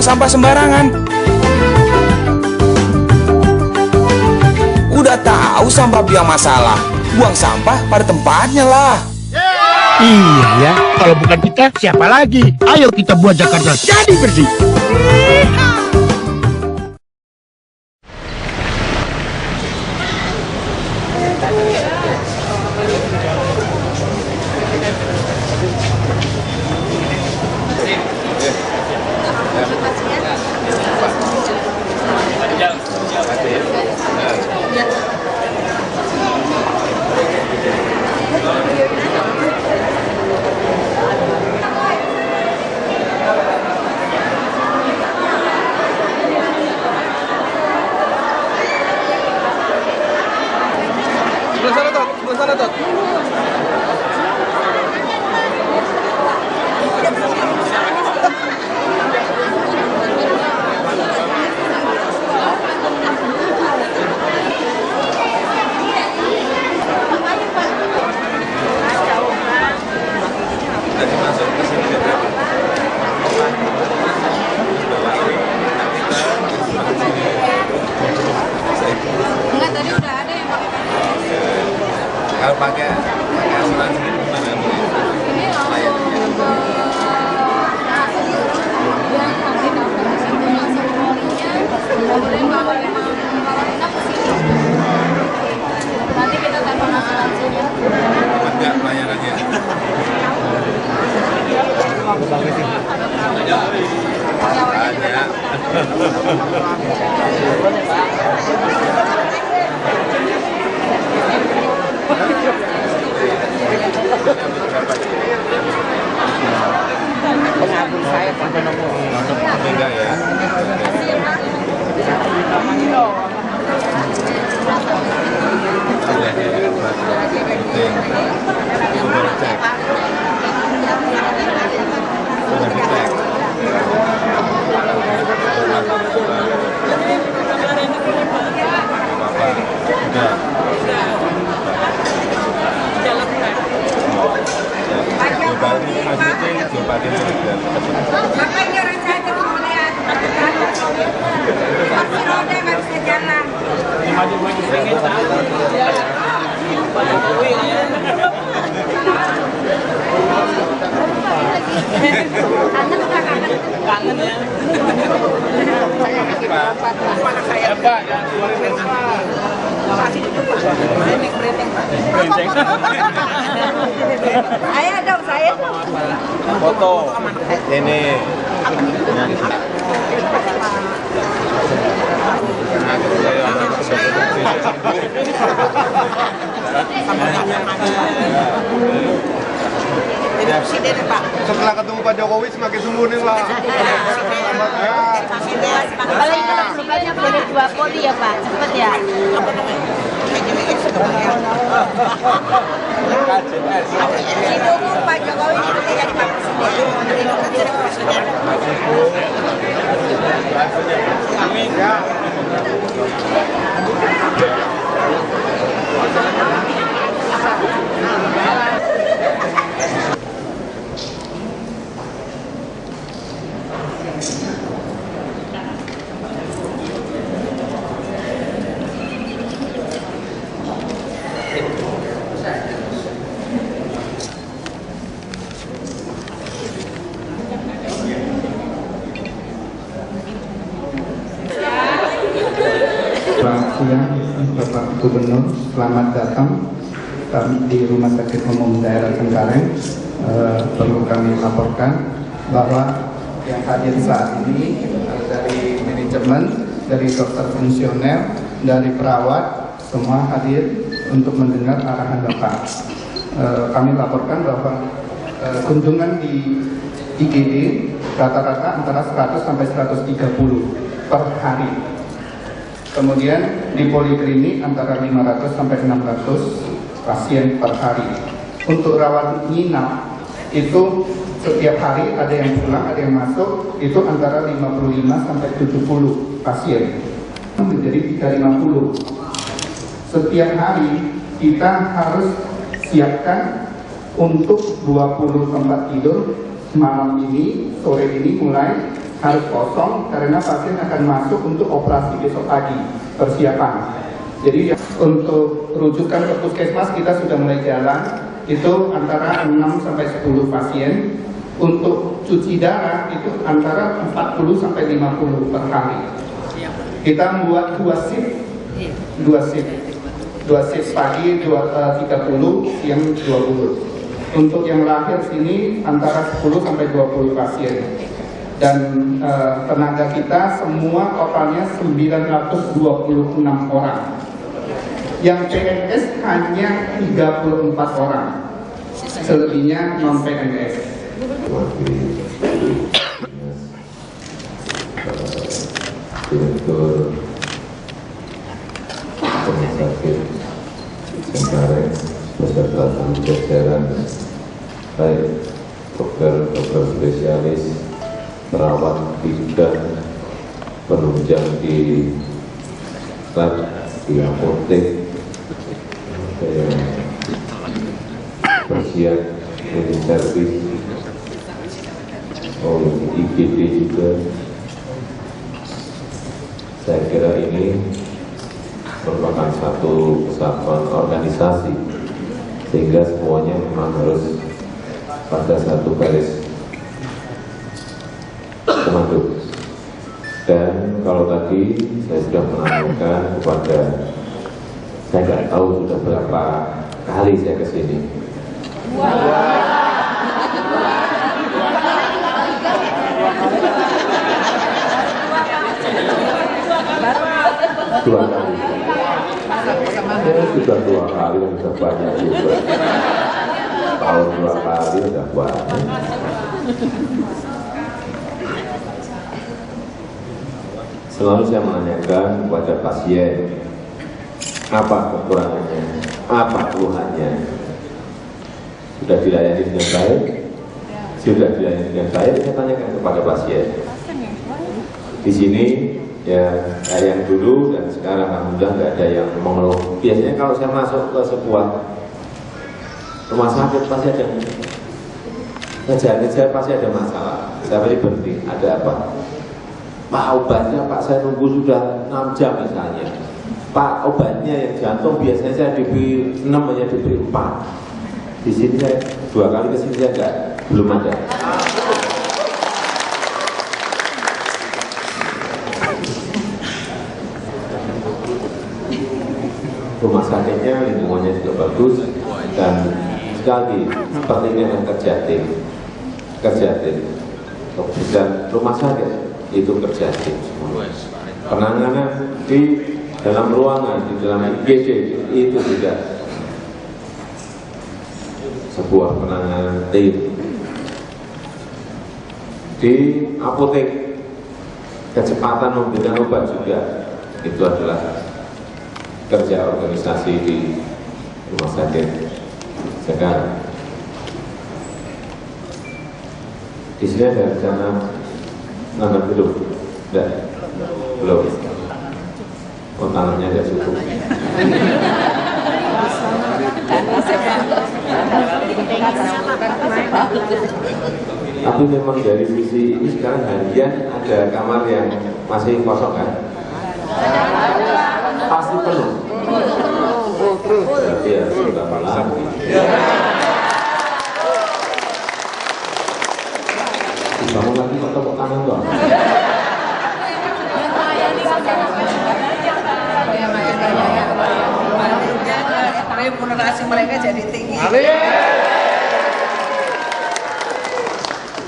buang sampah sembarangan. Udah tahu sampah biang masalah, buang sampah pada tempatnya lah. Iya ya, kalau bukan kita siapa lagi? Ayo kita buat Jakarta jadi bersih. Sebelah sana, Tot. Enggak, tadi udah ada yang Kalau pakai asuransi gimana? ini langsung ke yang nanti daftar di situ langsung polinya, kemudian kalau memang kalau enak ke sini nanti kita telepon asuransinya. Dapat nggak pelayanannya? Ada. Pengabdi saya sampai nomor Enggak ya. Makanya orang saya tuh melihat kursi roda nggak bisa jalan. kangen ya. Saya dong, saya dong. Foto ini. Setelah ketemu Pak Jokowi semakin sungguh nih lah. Paling kalau perubahannya jadi 2 kali ya Pak, cepet ya. Ditunggu Pak Jokowi itu jadi Pak Presiden. Amin ya. Selamat siang Bapak Gubernur, selamat datang di Rumah Sakit Umum Daerah Cengkareng. Perlu kami laporkan bahwa yang hadir saat ini dari manajemen, dari dokter fungsioner, dari perawat, semua hadir untuk mendengar arahan Bapak. Kami laporkan bahwa kunjungan di IGD rata-rata antara 100 sampai 130 per hari. Kemudian di poliklinik antara 500 sampai 600 pasien per hari. Untuk rawat inap itu setiap hari ada yang pulang, ada yang masuk, itu antara 55 sampai 70 pasien. Menjadi 350. Setiap hari kita harus siapkan untuk 20 tempat tidur malam ini, sore ini mulai harus kosong karena pasien akan masuk untuk operasi besok pagi, persiapan. Jadi untuk rujukan ke puskesmas kita sudah mulai jalan, itu antara 6 sampai 10 pasien. Untuk cuci darah itu antara 40 sampai 50 per hari. Kita membuat 2 shift pagi 30, siang 20. Untuk yang lahir sini antara 10 sampai 20 pasien. Dan tenaga kita semua totalnya 926 orang. Yang PNS hanya 34 orang. Selebihnya non PNS. Direktur Rumah Sakit Cengkareng beserta seluruh jajaran baik dokter spesialis, perawat, bidan, penunjang di lab, di apotek, bersiap ini servis, IGD juga. Saya kira ini merupakan satu kesatuan organisasi, sehingga semuanya memang harus pada satu garis komando. Dan kalau tadi saya sudah menanyakan kepada, saya nggak tahu sudah berapa kali saya ke sini. Dua kali. Sudah 2 kali, sudah banyak juga. Tahun 2 kali sudah banyak. Selalu saya menanyakan kepada pasien, apa kekurangannya, apa keluhannya. Sudah dilayani dengan baik? Sudah dilayani dengan baik, saya tanyakan kepada pasien. Di sini ya kayak yang dulu dan sekarang alhamdulillah nggak ada yang mengeluh. Biasanya kalau saya masuk ke sebuah rumah sakit pasti ada ngejar pasti ada masalah. Saya pasti berhenti, ada apa? Pak, obatnya Pak saya nunggu sudah 6 jam misalnya. Pak, obatnya yang jantung biasanya saya diberi 6 hanya diberi 4. Di sini saya 2 kali ke sini saya belum ada. Rumah sakitnya lingkungannya juga bagus, dan sekali sepertinya yang kerja tim dan rumah sakit itu kerja tim. Penanganan di dalam ruangan, di dalam IGD itu juga sebuah penanganan tim. Di apotek kecepatan memberikan obat juga itu adalah kerja organisasi di rumah sakit sekarang. Di sini ada rencana nanam belum? Tidak, belum. Oh, tanahnya tidak cukup. Tapi memang dari sisi ini sekarang harian ada kamar yang masih kosong kan? Pasti penuh. Berarti ya sudah lagi. Bangun lagi kok tepuk tangan dong. Remunerasi mereka jadi tinggi.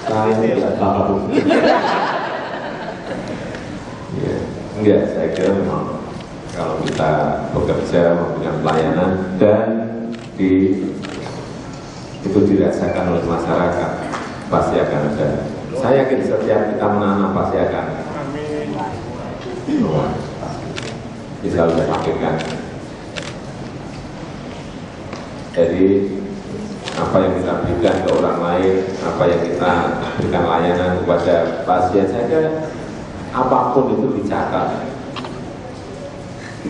Saya tidak tahu. Ya, enggak, saya kira memang kalau kita bekerja memberikan pelayanan dan itu dirasakan oleh masyarakat, pasti akan ada. Saya yakin setiap kita menanam pasti akan bisa disampaikan. Jadi apa yang kita berikan ke orang lain, apa yang kita berikan layanan kepada pasien, saya kira apapun itu dicatat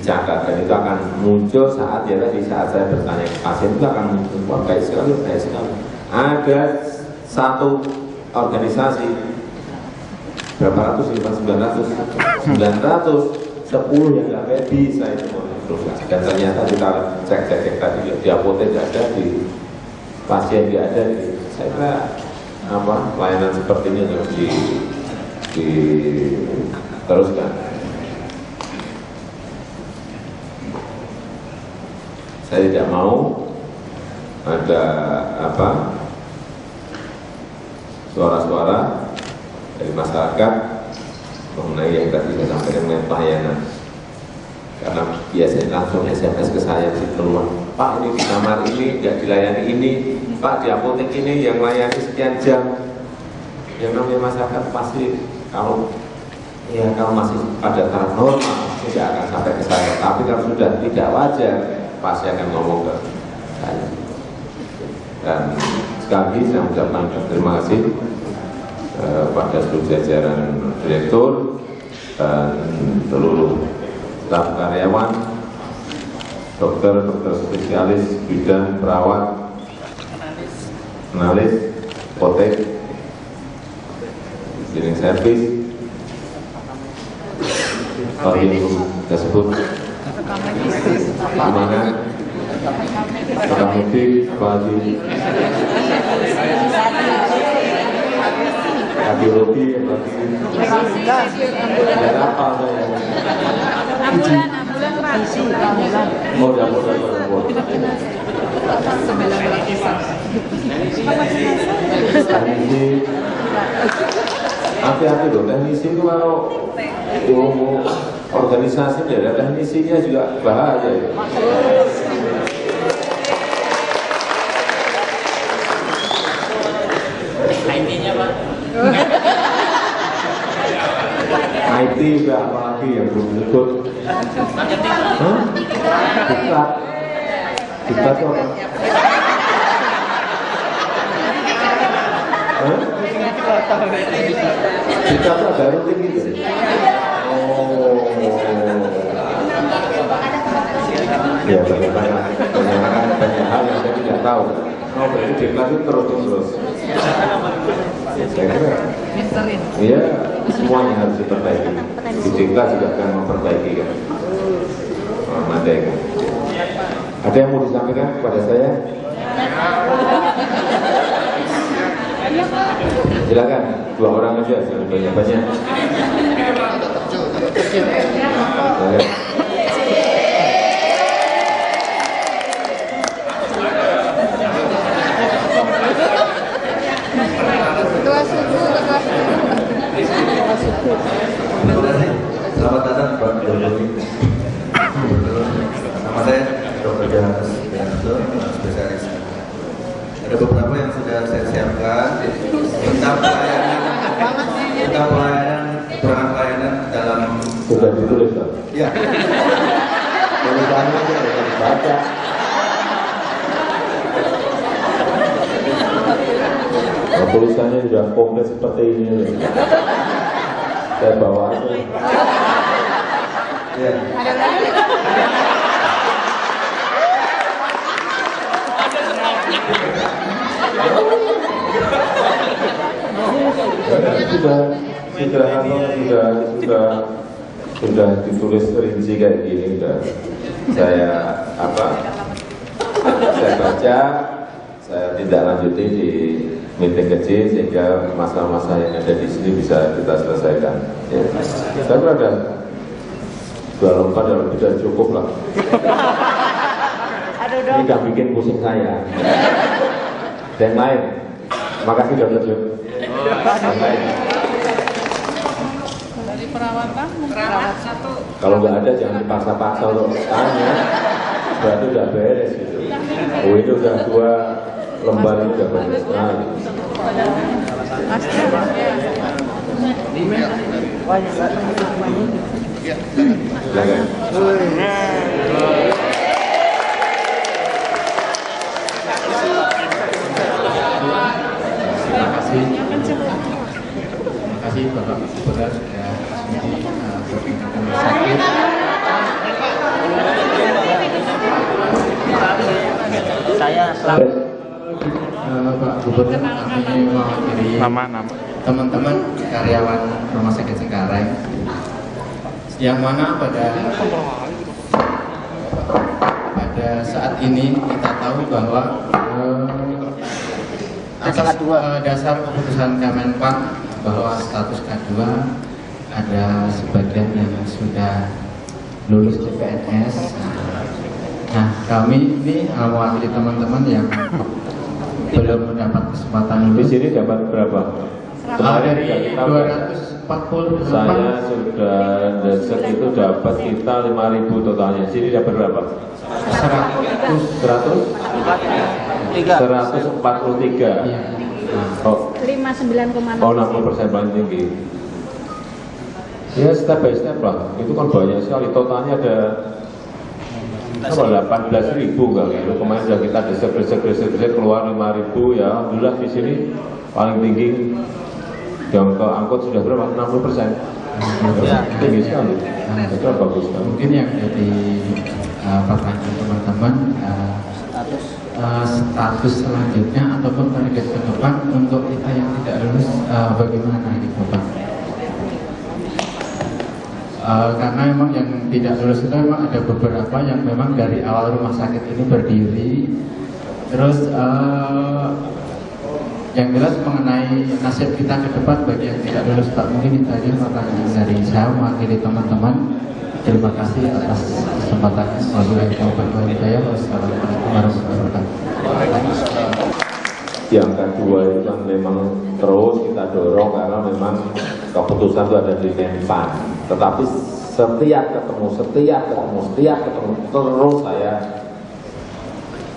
dan itu akan muncul saat ya tadi saat saya bertanya ke pasien itu akan muncul. Wah, baik sekali. Ada satu organisasi berapa ratus, 900 10 yang nggak bisa itu teruskan. Dan ternyata kita cek tadi di apotek nggak ada, di pasien nggak ada. Saya kira pelayanan seperti ini harus diteruskan. Saya tidak mau ada suara-suara dari masyarakat mengenai yang tadi saya sampaikan mengenai pelayanan. Karena biasanya langsung SMS ke saya di keluar, Pak ini di kamar ini nggak dilayani ini, Pak di apotek ini yang layani sekian jam. Yang namanya masyarakat pasti kalau masih pada taraf normal tidak akan sampai ke saya. Tapi kalau sudah tidak wajar pasti akan ngomong ke saya. Dan sekali lagi saya ucapkan terima kasih pada seluruh jajaran direktur dan seluruh staf karyawan, dokter spesialis bidang perawat, analis, apotek, cleaning service, yang tersebut, mana medik, bagi kardiologi, dan apa saya? Teknisi, hati-hati loh, teknisi itu kalau organisasi dari teknisinya juga bahaya ya. IT-nya Pak. IT juga apalagi yang belum disebut. Diklat. Diklat itu apa? Diklat itu agak rutin gitu. Oh. Ya banyak hal yang saya tidak tahu. Oh berarti diklat itu terus. Saya kira iya, semuanya harus diperbaiki. Di diklat juga akan memperbaiki kan. Ada yang mau disampaikan kepada saya? Silakan, 2 orang aja, jangan banyak-banyak. Selamat datang Pak Jokowi. Nama saya Dr. Johannes Wiranto, spesialis. Ada beberapa yang sudah saya siapkan tentang pelayanan dalam. Sudah ditulis Pak? Ya. Tulisannya aja bisa dibaca. Tulisannya sudah komplit seperti ini. Saya bawa aja. Ya. Sudah ditulis rinci kayak gini, saya baca, saya tidak lanjuti di meeting kecil sehingga masalah-masalah yang ada di sini bisa kita selesaikan. Ya. Saya kira ada 2 lembar dalam tidak cukup lah. Ini gak bikin pusing saya. Dan lain, makasih Dr. Jo. Dari perawat satu. Kalau nggak ada jangan dipaksa-paksa untuk tanya. Berarti udah beres gitu. Oh itu udah 2 lembar ini udah bagus sekali. Silakan. Terima kasih Bapak Gubernur sudah berpindah rumah sakit. Saya Pak Gubernur, kami mewakili teman-teman karyawan Rumah Sakit Cengkareng, yang mana pada saat ini kita tahu bahwa atas dasar keputusan Kemenpan bahwa status K2 ada sebagian yang sudah lulus CPNS. Nah, kami ini mewakili teman-teman yang belum mendapat kesempatan Di lulus. sini dapat berapa? Dari 240. Saya sudah desek itu dapat kita 5.000 totalnya. Sini dapat berapa? 143. Iya. Oh, 59,6. oh 60% paling tinggi. Ya step by step lah. Itu kan banyak sekali. Totalnya ada 18.000 kali. Itu kemarin sudah kita desek keluar 5.000 ya. Alhamdulillah di sini paling tinggi. Yang ke angkut sudah berapa? 60%. Tinggi sekali. Itu bagus sekali. Mungkin yang jadi pertanyaan teman-teman, status selanjutnya ataupun target ke depan untuk kita yang tidak lulus bagaimana gitu Pak? Karena memang yang tidak lulus itu memang ada beberapa yang memang dari awal rumah sakit ini berdiri, terus yang jelas mengenai nasib kita ke depan bagi yang tidak lulus Pak, mungkin itu aja pertanyaan dari saya mewakili teman-teman. Terima kasih atas kesempatannya. Wassalamualaikum warahmatullahi wabarakatuh. Yang kedua itu kan memang terus kita dorong karena memang keputusan itu ada di Menpan. Tetapi setiap ketemu terus saya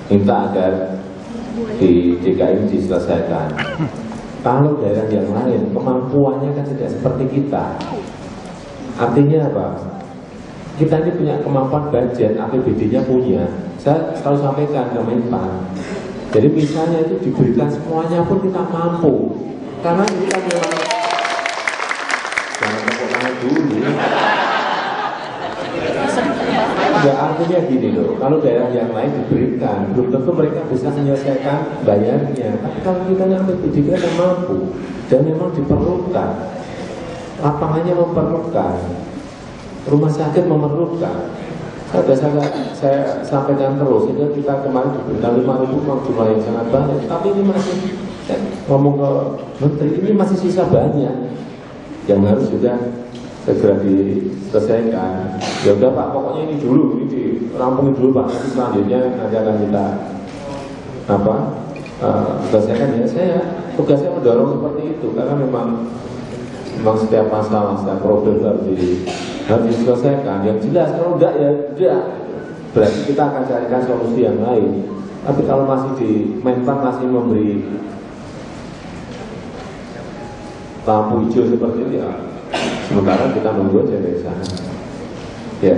minta agar di DKI ini diselesaikan. Kalau daerah yang lain kemampuannya kan tidak seperti kita. Artinya apa? Kita ini punya kemampuan budget, APBD-nya punya. Saya selalu sampaikan ke Menpan. Jadi misalnya itu diberikan semuanya pun kita mampu. Karena kita memang jangan kekurangan dulu. Enggak, artinya gini loh, kalau daerah yang lain diberikan, belum tentu mereka bisa menyelesaikan bayarnya. Tapi kalau kita yang APBD kita mampu dan memang diperlukan, lapangannya memerlukan, rumah sakit memerlukan. Saya sampaikan terus, sehingga kita kemarin diberikan 5.000 memang jumlah yang sangat banyak. Tapi ini masih, ngomong ke Menteri, ini masih sisa banyak yang harus juga segera diselesaikan. Ya udah Pak, pokoknya ini dulu, ini dirampungin dulu Pak. Nanti selanjutnya nanti akan kita selesaikan ya. Tugasnya mendorong seperti itu karena memang setiap masalah, setiap problem harus diselesaikan. Yang jelas kalau enggak ya tidak. Berarti kita akan carikan solusi yang lain. Tapi kalau masih di Menpan masih memberi lampu hijau seperti itu ya, sementara kita nunggu aja dari sana. Ya,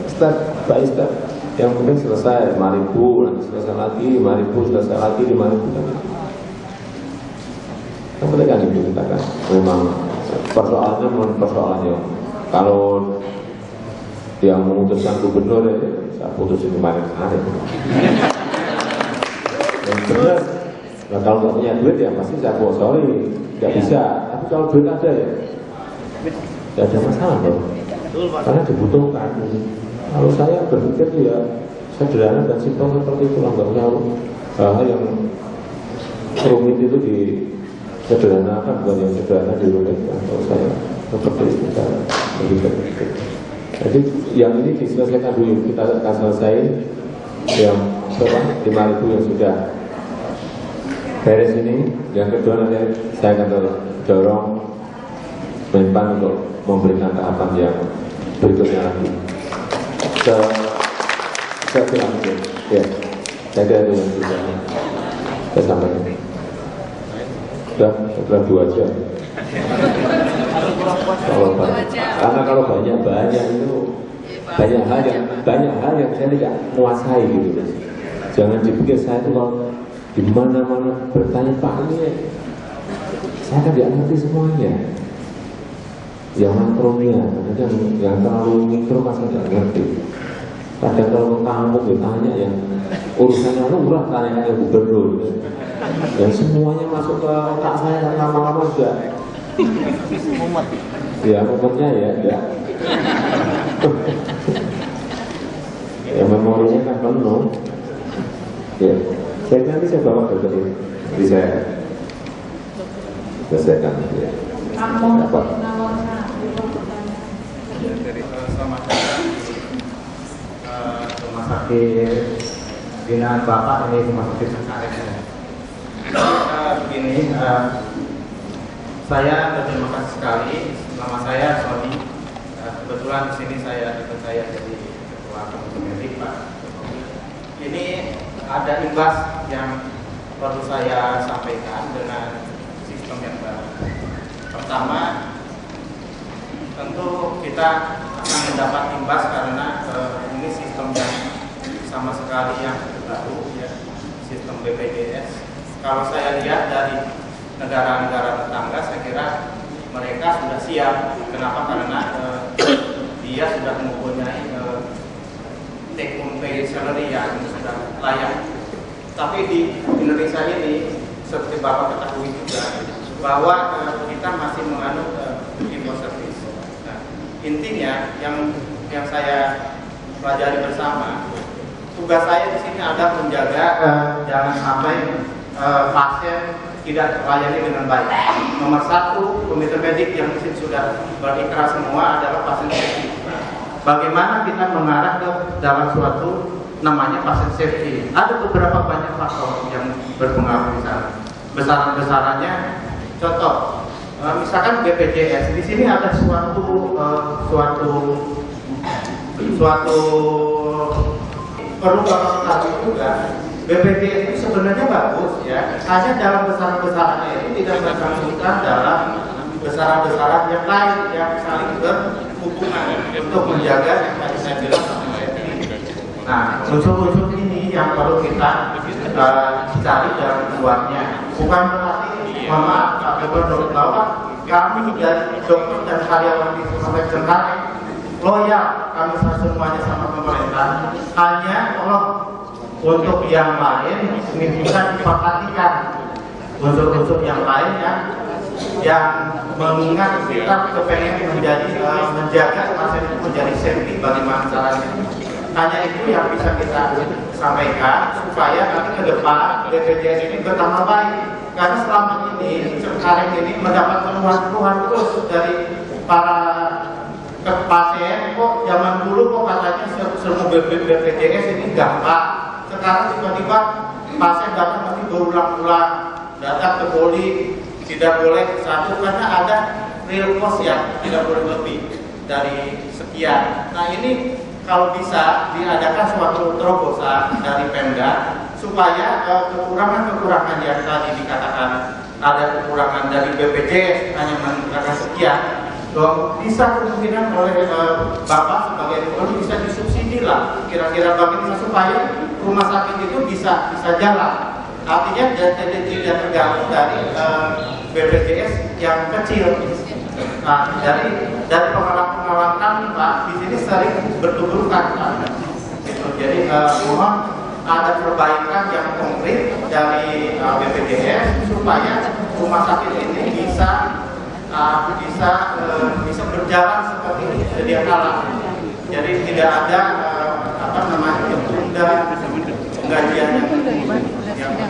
step by step. Yang penting selesai 5.000, nanti selesai lagi 5.000, selesai lagi 5.000. Yang penting kan itu kita kan memang persoalannya. Kalau yang memutuskan gubernur ya, saya putusin kemarin. Yang benar. Nah, kalau nggak punya duit ya pasti saya sorry, nggak bisa. Tapi kalau duit ada ya, nggak ada masalah loh. Karena dibutuhkan. Kalau saya berpikir ya sederhana dan simpel seperti itu lah, nggak usah hal yang rumit itu disederhanakan, bukan yang sederhana dirumitkan. Kalau saya seperti itu cara berpikir. Jadi yang ini diselesaikan dulu, kita akan selesai yang 5.000 yang sudah beres ini. Yang kedua nanti saya akan dorong Menpan untuk memberikan tahapan yang berikutnya lagi. Selanjutnya, ya, saya kira itu yang bisa saya sampaikan. Sudah 2 jam. Karena kalau banyak itu banyak hal yang saya tidak menguasai gitu. Jangan dipikir saya itu kalau di mana-mana bertanya Pak ini, saya kan tidak ngerti semuanya. Yang makronya, yang terlalu mikro kan saya tidak ngerti. Kadang kalau kampung ditanya yang urusannya lurah, tanya ke gubernur. Dan semuanya masuk ke otak saya lama-lama sudah. Ya momennya ya enggak. Ya memorinya kan penuh. Ya, saya nanti saya bawa ke sini. Jadi saya selesaikan ya. Apa? Selamat datang rumah sakit binaan Bapak ini rumah sakit Cengkareng. Begini, saya berterima kasih sekali. Nama saya Sony. Kebetulan di sini saya dipercaya jadi ketua komite medik Pak. Ini ada imbas yang perlu saya sampaikan dengan sistem yang baru. Pertama, tentu kita akan mendapat imbas karena ini sistem yang sama sekali yang baru, ya, sistem BPJS. Kalau saya lihat dari negara-negara tetangga, saya kira mereka sudah siap. Kenapa? Karena dia sudah mempunyai take home pay salary yang sudah layak. Tapi di Indonesia ini, seperti Bapak ketahui juga, bahwa kita masih menganut import service. Nah, intinya yang saya pelajari bersama, tugas saya di sini adalah menjaga jangan sampai pasien tidak terlayani dengan baik. Nomor satu, komite medik yang di sini sudah berikrar semua adalah pasien safety. Bagaimana kita mengarah ke dalam suatu namanya pasien safety? Ada beberapa banyak faktor yang berpengaruh di sana. Besaran-besarannya, contoh, misalkan BPJS di sini ada suatu perlu Bapak ketahui juga. BPJS itu sebenarnya bagus, ya, hanya dalam besaran-besarannya itu tidak bersangkutan dalam besaran-besaran yang lain yang saling berhubungan untuk menjaga yang tadi saya bilang. Nah, unsur-unsur ini yang perlu kita cari dalam buatnya. Bukan berarti, mohon maaf, Pak Gubernur, bahwa kami dari dokter dan karyawan di Rumah Cengkareng loyal, kami semuanya sama pemerintah. Hanya tolong untuk yang lain ini bisa diperhatikan unsur-unsur yang lain yang mengingat kita kepengen menjaga pasien itu menjadi safety bagaimana caranya. Hanya itu yang bisa kita sampaikan supaya nanti ke depan BPJS ini bertambah baik. Karena selama ini Cengkareng ini mendapat keluhan-keluhan terus dari para pasien, kok zaman dulu kok katanya semua BPJS ini gampang. Sekarang tiba-tiba pasien datang nanti berulang-ulang, datang ke poli, tidak boleh satu karena ada real cost yang tidak boleh lebih dari sekian. Nah ini kalau bisa diadakan suatu terobosan dari Pemda supaya kekurangan-kekurangan yang tadi dikatakan ada kekurangan dari BPJS hanya menggunakan sekian, bisa kemungkinan oleh Bapak sebagai gubernur bisa disubsidi lah kira-kira bagaimana supaya rumah sakit itu bisa jalan. Artinya tidak tergantung dari BPJS yang kecil. Nah, dari pengalaman Pak di sini sering bertuburkan Pak. Jadi mohon ada perbaikan yang konkret dari BPJS supaya rumah sakit ini bisa berjalan seperti sedia kala. Jadi tidak ada yang tunda penggajian yang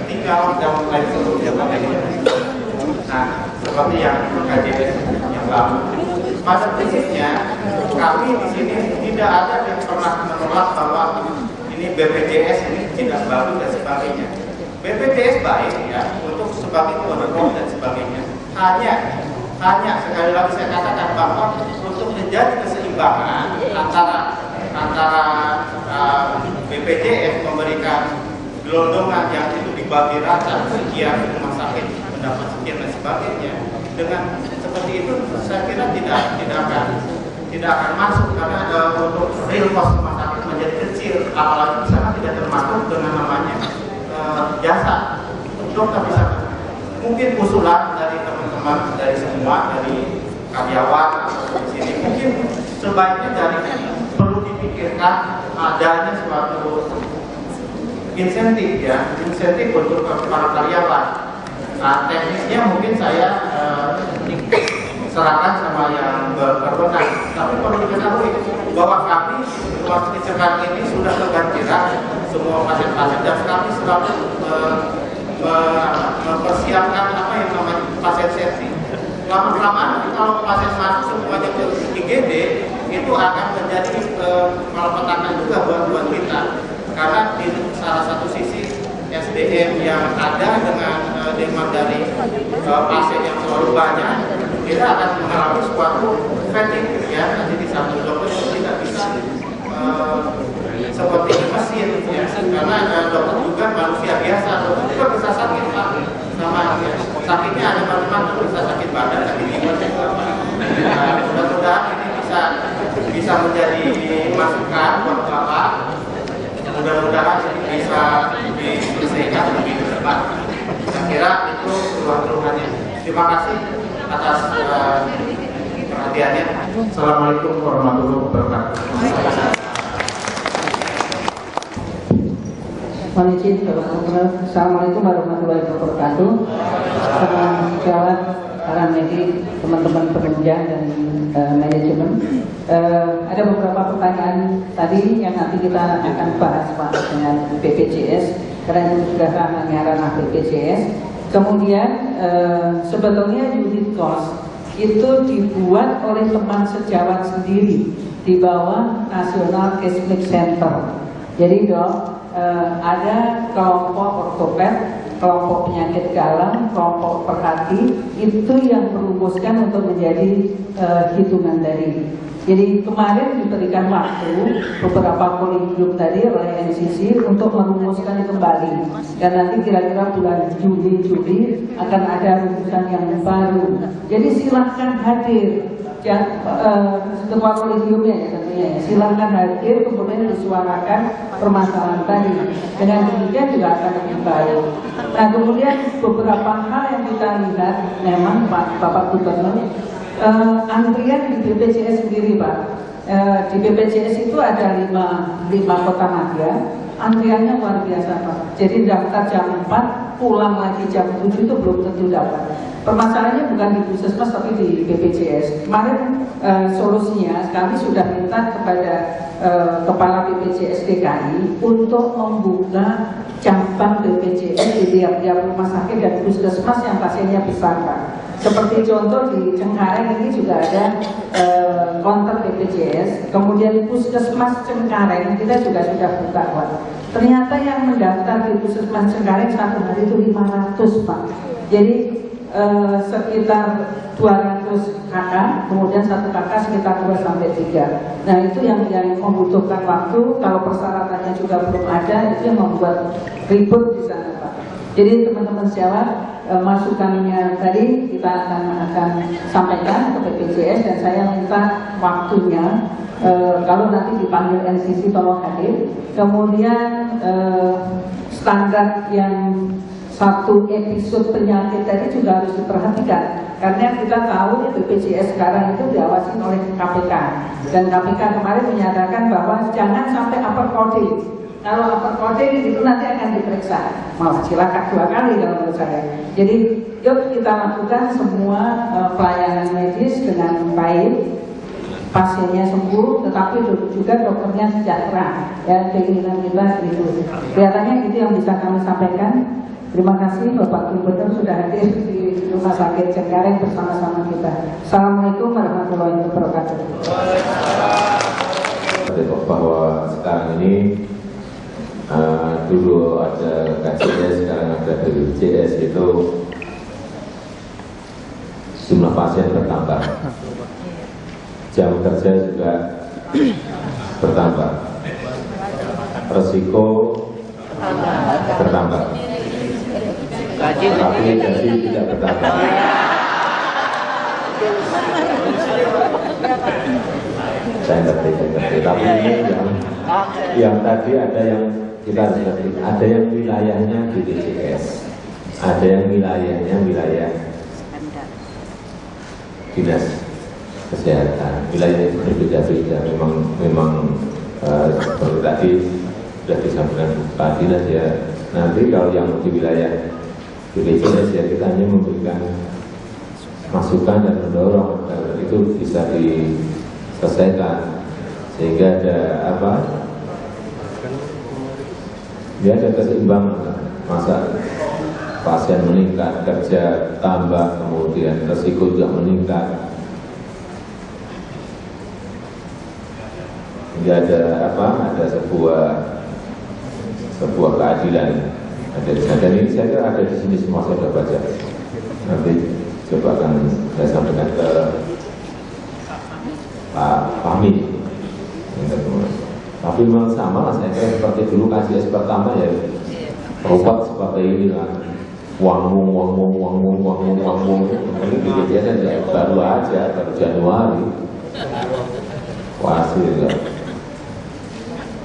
tinggal dan lain sebagainya. Nah, seperti yang BPJS yang lalu. Pada prinsipnya kami di sini tidak ada yang pernah menolak bahwa ini BPJS ini tidak bagus dan sebagainya. BPJS baik ya untuk sebagai penolong dan sebagainya. Hanya sekali lagi saya katakan bahwa untuk menjadi keseimbangan antara BPJS memberikan gelondongan yang itu dibagi rata sekian rumah sakit mendapat sekian dan sebagainya, dengan seperti itu saya kira tidak akan masuk karena untuk real cost rumah sakit menjadi kecil, apalagi di sana tidak termasuk dengan namanya jasa dokter di sana. Mungkin usulan dari teman-teman dari semua dari karyawan di sini mungkin sebaiknya dari perlu dipikirkan adanya suatu insentif ya, insentif untuk para karyawan. Nah, teknisnya mungkin saya serahkan sama yang berwenang. Tapi perlu diketahui bahwa kami rumah sakit Cengkareng ini sudah kebanjiran semua pasien-pasien dan kami selalu mempersiapkan apa yang namanya pasien safety. Lama-kelamaan kalau pasien masuk semuanya ke IGD itu akan menjadi malapetaka juga buat kita. Karena di salah satu sisi SDM yang ada dengan demand dari pasien yang terlalu banyak, kita akan mengalami suatu fatigue ya. Nanti di satu dokter itu tidak bisa seperti mesin ya. Karena dokter juga manusia biasa, dokter juga bisa sakit Pak. Sama ya. Sakitnya ada macam-macam, bisa sakit badan, sakit jiwa juga Pak. Nah, mudah-mudahan ini bisa menjadi masukan buat Bapak. Mudah-mudahan bisa diselesaikan lebih cepat. Saya kira itu keluhan-keluhannya. Terima kasih atas perhatiannya. Assalamualaikum warahmatullahi wabarakatuh. Assalamualaikum warahmatullahi wabarakatuh. Selamat para medik, teman-teman penunjang dan manajemen. Ada beberapa pertanyaan tadi yang nanti kita akan bahas Pak dengan BPJS karena itu sudah ranah BPJS. Kemudian sebetulnya unit cost itu dibuat oleh teman sejawat sendiri di bawah National Case Center. Jadi dok, ada kelompok ortoped, kelompok penyakit dalam, kelompok perhati itu yang merumuskan untuk menjadi hitungan dari. Jadi kemarin diberikan waktu beberapa kolegium tadi oleh NCC untuk merumuskan kembali dan nanti kira-kira bulan Juli akan ada rumusan yang baru. Jadi silahkan hadir. Ketua kolegiumnya ya tentunya ya. Silahkan hadir kemudian disuarakan permasalahan tadi. Dengan demikian juga akan lebih baik. Nah kemudian beberapa hal yang kita lihat memang Bapak Gubernur antrian di BPJS sendiri Pak. Di BPJS itu ada 5 kota madya. Antriannya luar biasa Pak. Jadi daftar jam 4, pulang lagi jam 7 itu belum tentu dapat. Permasalahannya bukan di Puskesmas tapi di BPJS. Kemarin solusinya kami sudah minta kepada Kepala BPJS DKI untuk membuka cabang BPJS di tiap-tiap rumah sakit dan puskesmas yang pasiennya besar Pak. Seperti contoh di Cengkareng ini juga ada counter BPJS, kemudian puskesmas Cengkareng kita juga sudah buka Pak. Ternyata yang mendaftar di puskesmas Cengkareng satu hari itu 500 Pak. Jadi sekitar 200 kakak, kemudian satu kakak sekitar 2-3. Nah itu yang membutuhkan waktu, kalau persyaratannya juga belum ada, itu yang membuat ribut di sana Pak. Jadi teman-teman sejawat, masukannya tadi kita akan sampaikan ke BPJS dan saya minta waktunya, kalau nanti dipanggil NCC tolong hadir. Kemudian standar yang satu episode penyakit tadi juga harus diperhatikan karena kita tahu BPJS sekarang itu diawasi oleh KPK dan KPK kemarin menyatakan bahwa jangan sampai upper-coding. Kalau upper-coding itu nanti akan diperiksa, malah silakan 2 kali kalau menurut saya. Jadi yuk kita lakukan semua pelayanan medis dengan baik, pasiennya sembuh, tetapi juga dokternya sejahtera. Ya keinginan kita itu. Kelihatannya itu yang bisa kami sampaikan. Terima kasih Bapak Gubernur sudah hadir di Rumah Sakit Cengkareng bersama-sama kita. Assalamualaikum warahmatullahi wabarakatuh. Bahwa sekarang ini dulu ada KCS, sekarang ada BPJS, itu jumlah pasien bertambah, jam kerja juga bertambah, resiko bertambah. Tapi gaji tidak bertambah. Saya ngerti. Tapi ini yang tadi ada yang kita harus ngerti. Ada yang wilayahnya BPJS, ada yang wilayahnya wilayah dinas kesehatan. wilayahnya berbeda-beda. Memang seperti tadi sudah disampaikan Pak Dinas ya. Nanti kalau yang di wilayah BPJS ya kita hanya memberikan masukan dan mendorong agar itu bisa diselesaikan sehingga ada apa? Ya ada keseimbangan. Masa pasien meningkat, kerja tambah, kemudian resiko juga meningkat. Hingga ada apa? Ada sebuah keadilan. Ada di sana. Dan ini saya kira ada di sini semua saya sudah baca. Nanti coba akan saya sampaikan ke Pak Fahmi. Tapi memang sama lah saya kira seperti dulu KCS pertama ya. Robot seperti ini lah, wangmung. Ini BPJS ya baru aja, baru Januari. Wah hasil ya.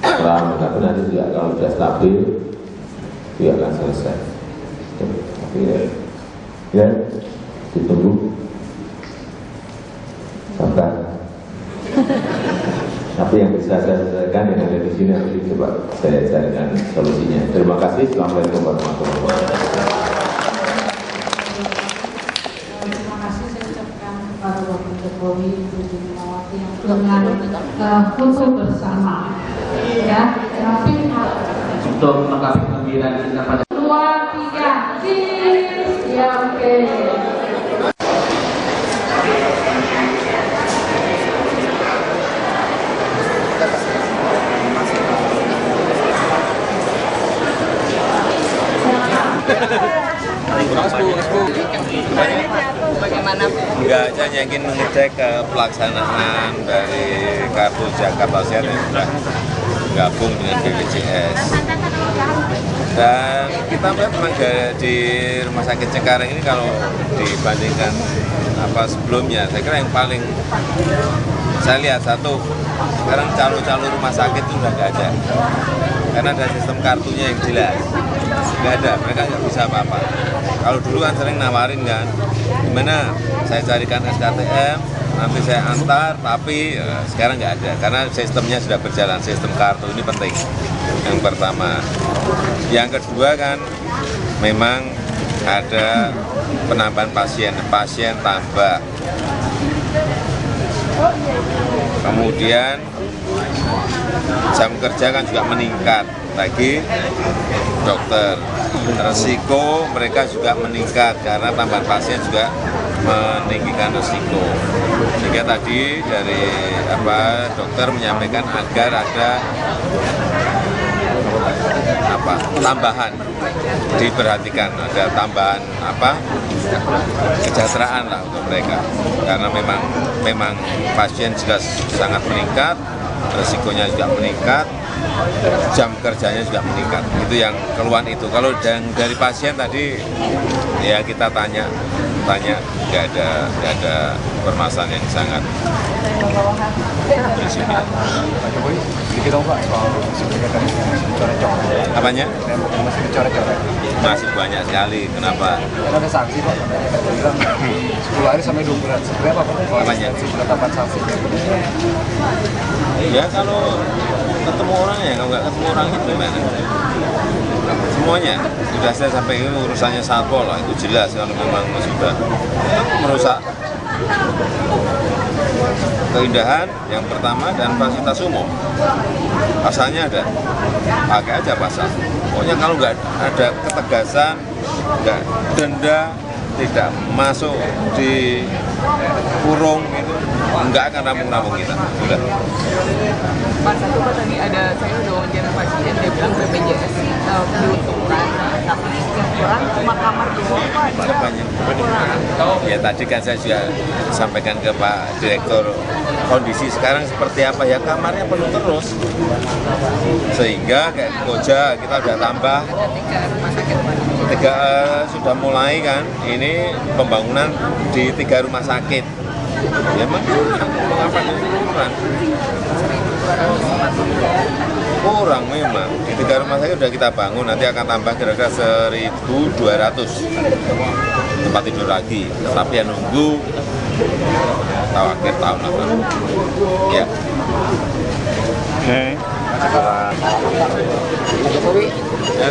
Tapi nanti juga kalau sudah stabil, dia akan selesai. Tapi ya ditunggu. Sabar. Tapi yang bisa saya selesaikan yang ada di sini nanti coba saya carikan solusinya. Terima kasih. Assalamualaikum warahmatullahi wabarakatuh. Terima kasih saya ucapkan kepada Bapak Jokowi Megawati yang dengan foto bersama, ya. Tapi Untuk melengkapi pembimbingan kita pada 2, 3, cheese, ya oke. Bagaimana? Enggak, saya ingin mengecek pelaksanaan dari kartu Jakarta Sehat yang sudah gabung dengan BPJS. Dan kita melihat memang di Rumah Sakit Cengkareng ini kalau dibandingkan sebelumnya, saya kira yang paling saya lihat satu, sekarang calon-calon rumah sakit itu sudah nggak ada. Karena ada sistem kartunya yang jelas. Nggak ada, mereka nggak bisa apa-apa. Kalau dulu kan sering nawarin kan, gimana saya carikan SKTM, nanti saya antar, tapi sekarang nggak ada. Karena sistemnya sudah berjalan, sistem kartu ini penting. Yang pertama. Yang kedua kan, memang ada penambahan pasien tambah. Kemudian jam kerja kan juga meningkat lagi dokter, resiko mereka juga meningkat karena tambahan pasien juga meninggikan resiko. Sehingga tadi dari dokter menyampaikan agar ada tambahan diperhatikan, ada tambahan kesejahteraan lah untuk mereka karena memang pasien juga sangat meningkat, resikonya juga meningkat, jam kerjanya juga meningkat. Itu yang keluhan itu. Kalau dari pasien tadi ya kita tanya nggak ada permasalahan yang sangat prinsipil. Apanya? Masih banyak sekali. Kenapa? Ada sanksi Pak. 10 hari sampai 2 bulan. Sebenarnya apa? Apanya? Penetapan sanksi. Ya kalau ketemu orangnya, kalau nggak ketemu orangnya gimana? Semuanya sudah saya sampai ini urusannya satpol lah, itu jelas kalau memang sudah merusak keindahan yang pertama dan fasilitas umum. Pasalnya ada, pakai aja pasal. Pokoknya kalau nggak ada ketegasan, nggak denda, tidak masuk di kurung itu nggak akan rampung-rampung kita. Sudah. Pak, satu Pak tadi ada, saya udah wawancara pasien, dia bilang BPJS diuntungkan, tapi yang kurang cuma kamar doang Pak. Banyak. Ya tadi kan saya juga sampaikan ke Pak Direktur, kondisi sekarang seperti apa ya, kamarnya penuh terus. Sehingga kayak Koja kita udah tambah 3 sudah mulai kan, ini pembangunan di 3 rumah sakit. Ya mengapa kurang memang di 3 rumah sakit sudah kita bangun, nanti akan tambah kira-kira 1.200 tempat tidur lagi, tapi ya nunggu tahu akhir tahun atau ya. Oke. Ya.